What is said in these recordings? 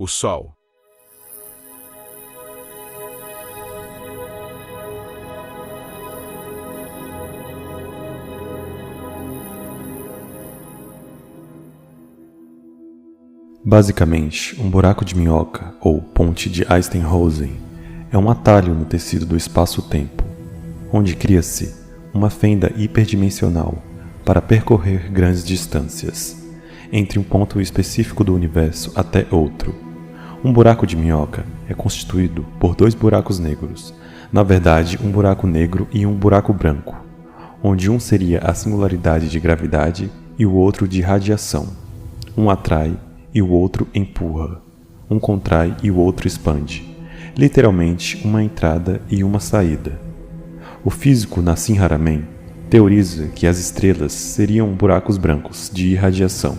o Sol. Basicamente, um buraco de minhoca, ou ponte de Einstein-Rosen, é um atalho no tecido do espaço-tempo, onde cria-se uma fenda hiperdimensional para percorrer grandes distâncias, entre um ponto específico do universo até outro. Um buraco de minhoca é constituído por dois buracos negros, na verdade um buraco negro e um buraco branco, onde um seria a singularidade de gravidade e o outro de radiação. Um atrai e o outro empurra, um contrai e o outro expande, literalmente uma entrada e uma saída. O físico Nassim Haramein teoriza que as estrelas seriam buracos brancos de irradiação,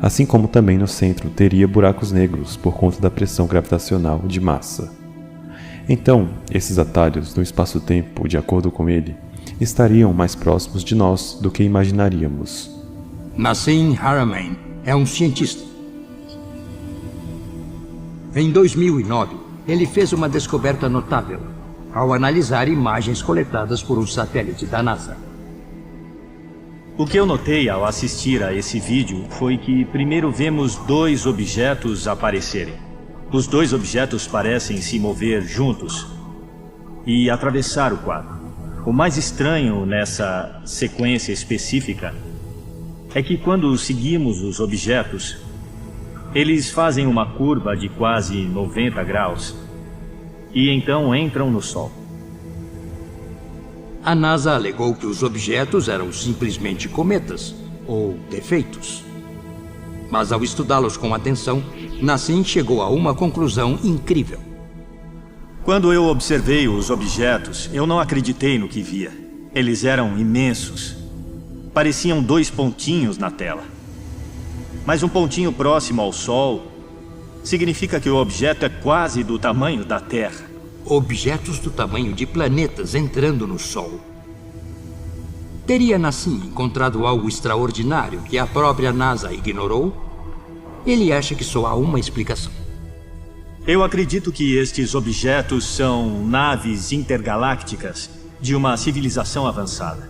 assim como também no centro teria buracos negros por conta da pressão gravitacional de massa. Então, esses atalhos no espaço-tempo, de acordo com ele, estariam mais próximos de nós do que imaginaríamos. Nassim Haramein é um cientista. Em 2009, ele fez uma descoberta notável ao analisar imagens coletadas por um satélite da NASA. O que eu notei ao assistir a esse vídeo foi que primeiro vemos dois objetos aparecerem. Os dois objetos parecem se mover juntos e atravessar o quadro. O mais estranho nessa sequência específica é que quando seguimos os objetos, eles fazem uma curva de quase 90 graus e então entram no Sol. A NASA alegou que os objetos eram simplesmente cometas ou defeitos. Mas ao estudá-los com atenção, Nassim chegou a uma conclusão incrível. Quando eu observei os objetos, eu não acreditei no que via. Eles eram imensos. Pareciam dois pontinhos na tela. Mas um pontinho próximo ao Sol significa que o objeto é quase do tamanho da Terra. Objetos do tamanho de planetas entrando no Sol. Teria Nassim encontrado algo extraordinário que a própria NASA ignorou? Ele acha que só há uma explicação. Eu acredito que estes objetos são naves intergalácticas de uma civilização avançada.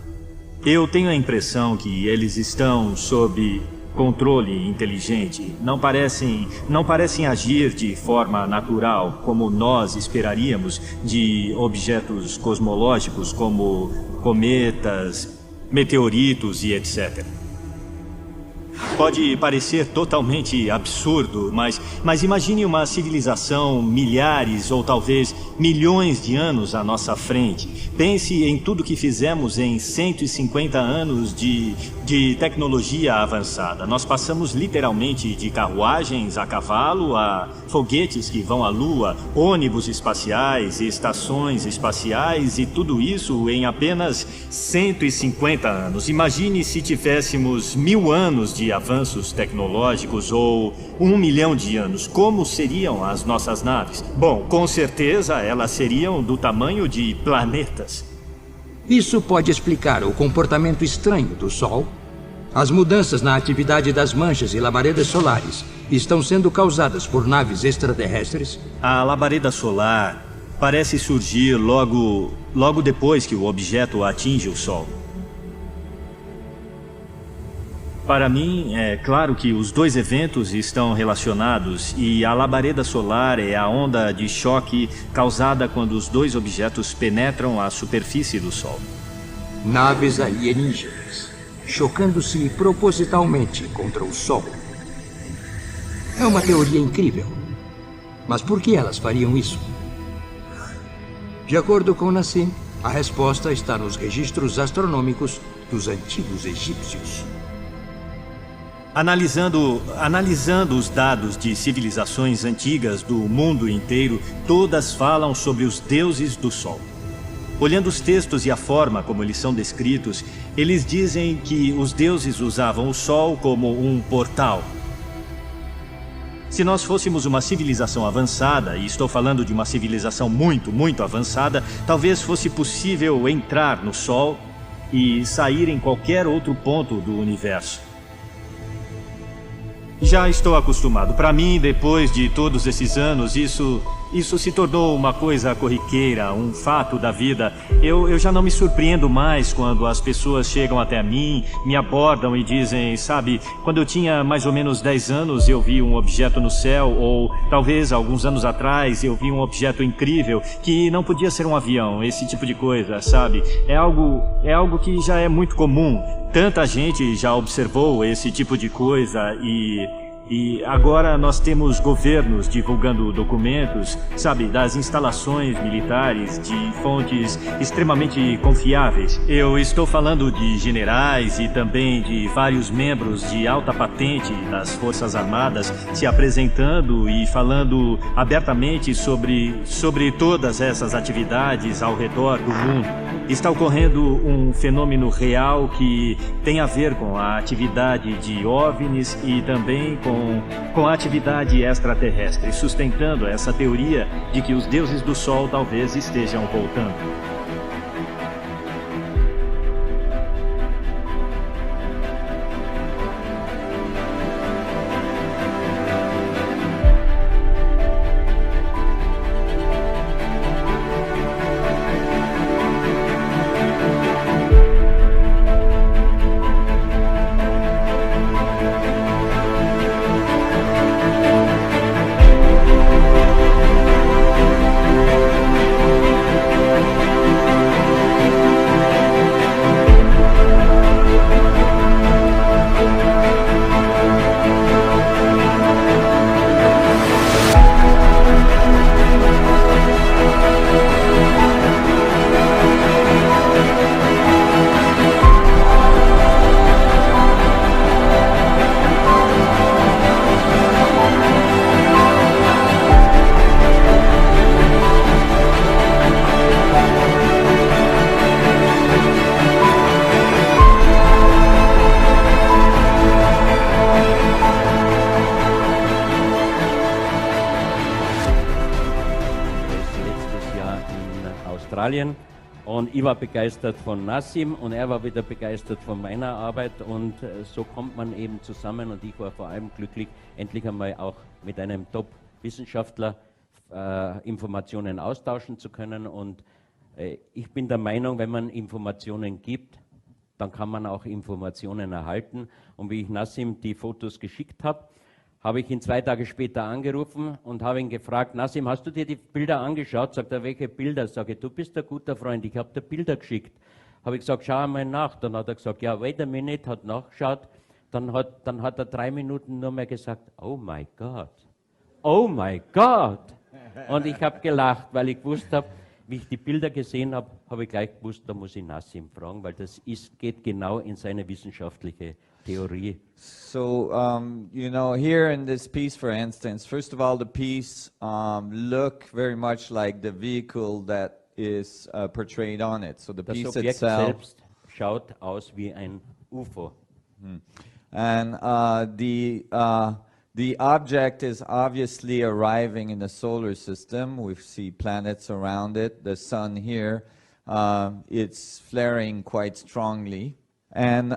Eu tenho a impressão que eles estão sob controle inteligente, não parecem agir de forma natural, como nós esperaríamos de objetos cosmológicos como cometas, meteoritos e etc. Pode parecer totalmente absurdo, mas imagine uma civilização milhares ou talvez milhões de anos à nossa frente. Pense em tudo que fizemos em 150 anos de tecnologia avançada. Nós passamos literalmente de carruagens a cavalo a foguetes que vão à Lua, ônibus espaciais, estações espaciais e tudo isso em apenas 150 anos. Imagine se tivéssemos 1000 anos de avanços tecnológicos ou 1 milhão de anos. Como seriam as nossas naves? Bom, com certeza elas seriam do tamanho de planetas. Isso pode explicar o comportamento estranho do Sol. As mudanças na atividade das manchas e labaredas solares estão sendo causadas por naves extraterrestres? A labareda solar parece surgir logo depois que o objeto atinge o Sol. Para mim, é claro que os dois eventos estão relacionados e a labareda solar é a onda de choque causada quando os dois objetos penetram a superfície do Sol. Naves alienígenas, chocando-se propositalmente contra o Sol. É uma teoria incrível. Mas por que elas fariam isso? De acordo com Nassim, a resposta está nos registros astronômicos dos antigos egípcios. Analisando os dados de civilizações antigas do mundo inteiro, todas falam sobre os deuses do Sol. Olhando os textos e a forma como eles são descritos, eles dizem que os deuses usavam o Sol como um portal. Se nós fôssemos uma civilização avançada, e estou falando de uma civilização muito, muito avançada, talvez fosse possível entrar no Sol e sair em qualquer outro ponto do universo. Já estou acostumado. Para mim, depois de todos esses anos, isso se tornou uma coisa corriqueira, um fato da vida. Eu já não me surpreendo mais quando as pessoas chegam até mim, me abordam e dizem, sabe, quando eu tinha mais ou menos 10 anos eu vi um objeto no céu, ou talvez alguns anos atrás eu vi um objeto incrível que não podia ser um avião, esse tipo de coisa, sabe? É algo que já é muito comum. Tanta gente já observou esse tipo de coisa e agora nós temos governos divulgando documentos, sabe, das instalações militares de fontes extremamente confiáveis. Eu estou falando de generais e também de vários membros de alta patente das Forças Armadas se apresentando e falando abertamente sobre todas essas atividades ao redor do mundo. Está ocorrendo um fenômeno real que tem a ver com a atividade de OVNIs e também com a atividade extraterrestre, sustentando essa teoria de que os deuses do Sol talvez estejam voltando. Und ich war begeistert von Nassim und er war wieder begeistert von meiner Arbeit und so kommt man eben zusammen und ich war vor allem glücklich, endlich einmal auch mit einem Top-Wissenschaftler Informationen austauschen zu können und ich bin der Meinung, wenn man Informationen gibt, dann kann man auch Informationen erhalten und wie ich Nassim die Fotos geschickt habe ich ihn 2 Tage später angerufen und habe ihn gefragt, Nassim, hast du dir die Bilder angeschaut? Sagt er, welche Bilder? Sage ich, du bist ein guter Freund, ich habe dir Bilder geschickt. Habe ich gesagt, schau einmal nach. Dann hat er gesagt, ja, wait a minute, hat nachgeschaut. Dann hat er 3 Minuten nur mehr gesagt, oh my God, oh my God. Und ich habe gelacht, weil ich gewusst habe, wie ich die Bilder gesehen habe, habe ich gleich gewusst, da muss ich Nassim fragen, weil das geht genau in seine wissenschaftliche Theorie. So, you know, here in this piece, for instance, first of all, the piece look very much like the vehicle that is portrayed on it. So the Das piece Objekt itself selbst schaut aus wie ein UFO. and the object is obviously arriving in the solar system. We see planets around it. The sun here, it's flaring quite strongly. And,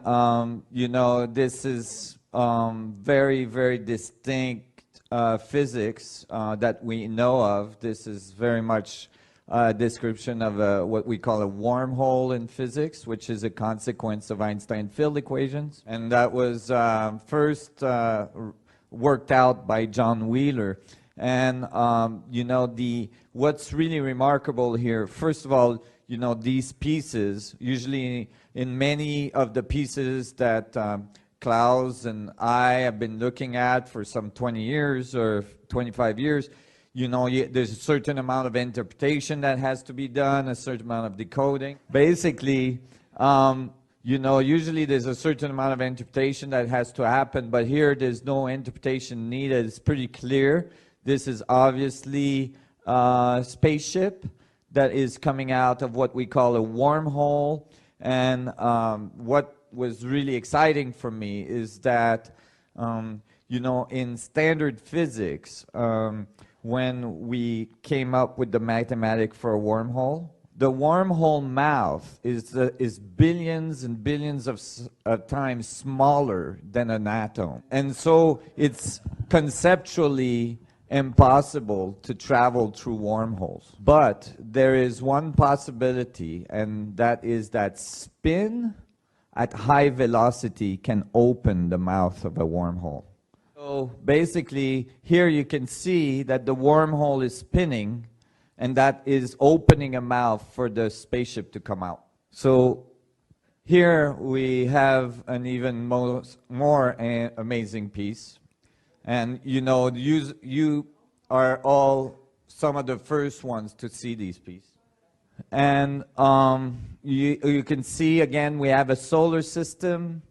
you know, this is very, very distinct physics that we know of. This is very much a description of what we call a wormhole in physics, which is a consequence of Einstein field equations. And that was first worked out by John Wheeler. And, you know, what's really remarkable here, first of all, you know, these pieces, usually in many of the pieces that Klaus and I have been looking at for some 20 years or 25 years, you know, there's a certain amount of interpretation that has to be done, a certain amount of decoding. Basically, you know, usually there's a certain amount of interpretation that has to happen, but here there's no interpretation needed. It's pretty clear. This is obviously a spaceship that is coming out of what we call a wormhole. And what was really exciting for me is that, you know, in standard physics, when we came up with the mathematic for a wormhole, the wormhole mouth is billions and billions of times smaller than an atom. And so it's conceptually impossible to travel through wormholes. But there is one possibility, and that is that spin at high velocity can open the mouth of a wormhole. So basically, here you can see that the wormhole is spinning, and that is opening a mouth for the spaceship to come out. So here we have an even more amazing piece. And you know, you are all some of the first ones to see these pieces. And you can see, again, we have a solar system.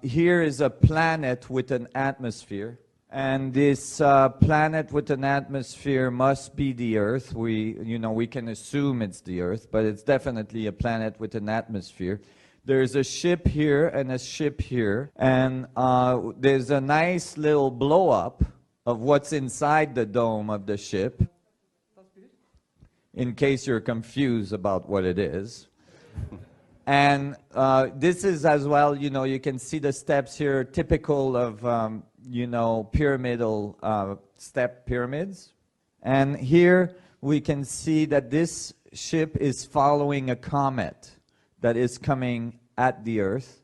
Here is a planet with an atmosphere. And this planet with an atmosphere must be the Earth. We can assume it's the Earth, but it's definitely a planet with an atmosphere. There's a ship here and a ship here. And there's a nice little blow-up of what's inside the dome of the ship, in case you're confused about what it is. And this is as well, you can see the steps here, typical of, pyramidal step pyramids. And here we can see that this ship is following a comet that is coming at the Earth,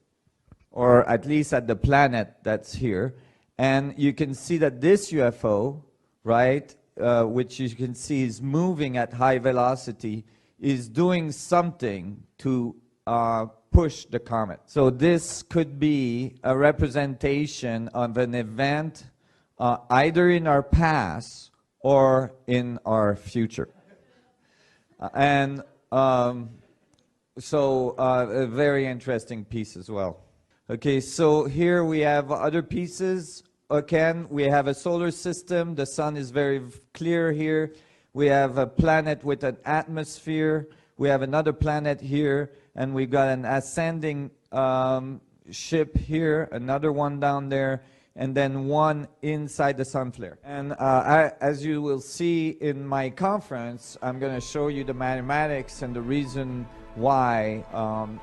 or at least at the planet that's here. And you can see that this UFO, right, which you can see is moving at high velocity, is doing something to push the comet. So this could be a representation of an event either in our past or in our future. So a very interesting piece as well. Okay, so here we have other pieces. Again, we have a solar system. The sun is very clear here. We have a planet with an atmosphere. We have another planet here. And we've got an ascending ship here, another one down there, and then one inside the sun flare. And as you will see in my conference, I'm going to show you the mathematics and the reason why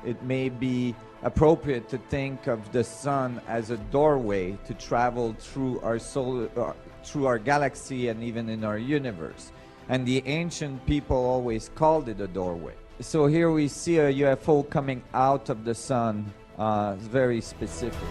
it may be appropriate to think of the sun as a doorway to travel through our through our galaxy and even in our universe. And the ancient people always called it a doorway. So here we see a UFO coming out of the sun, very specific.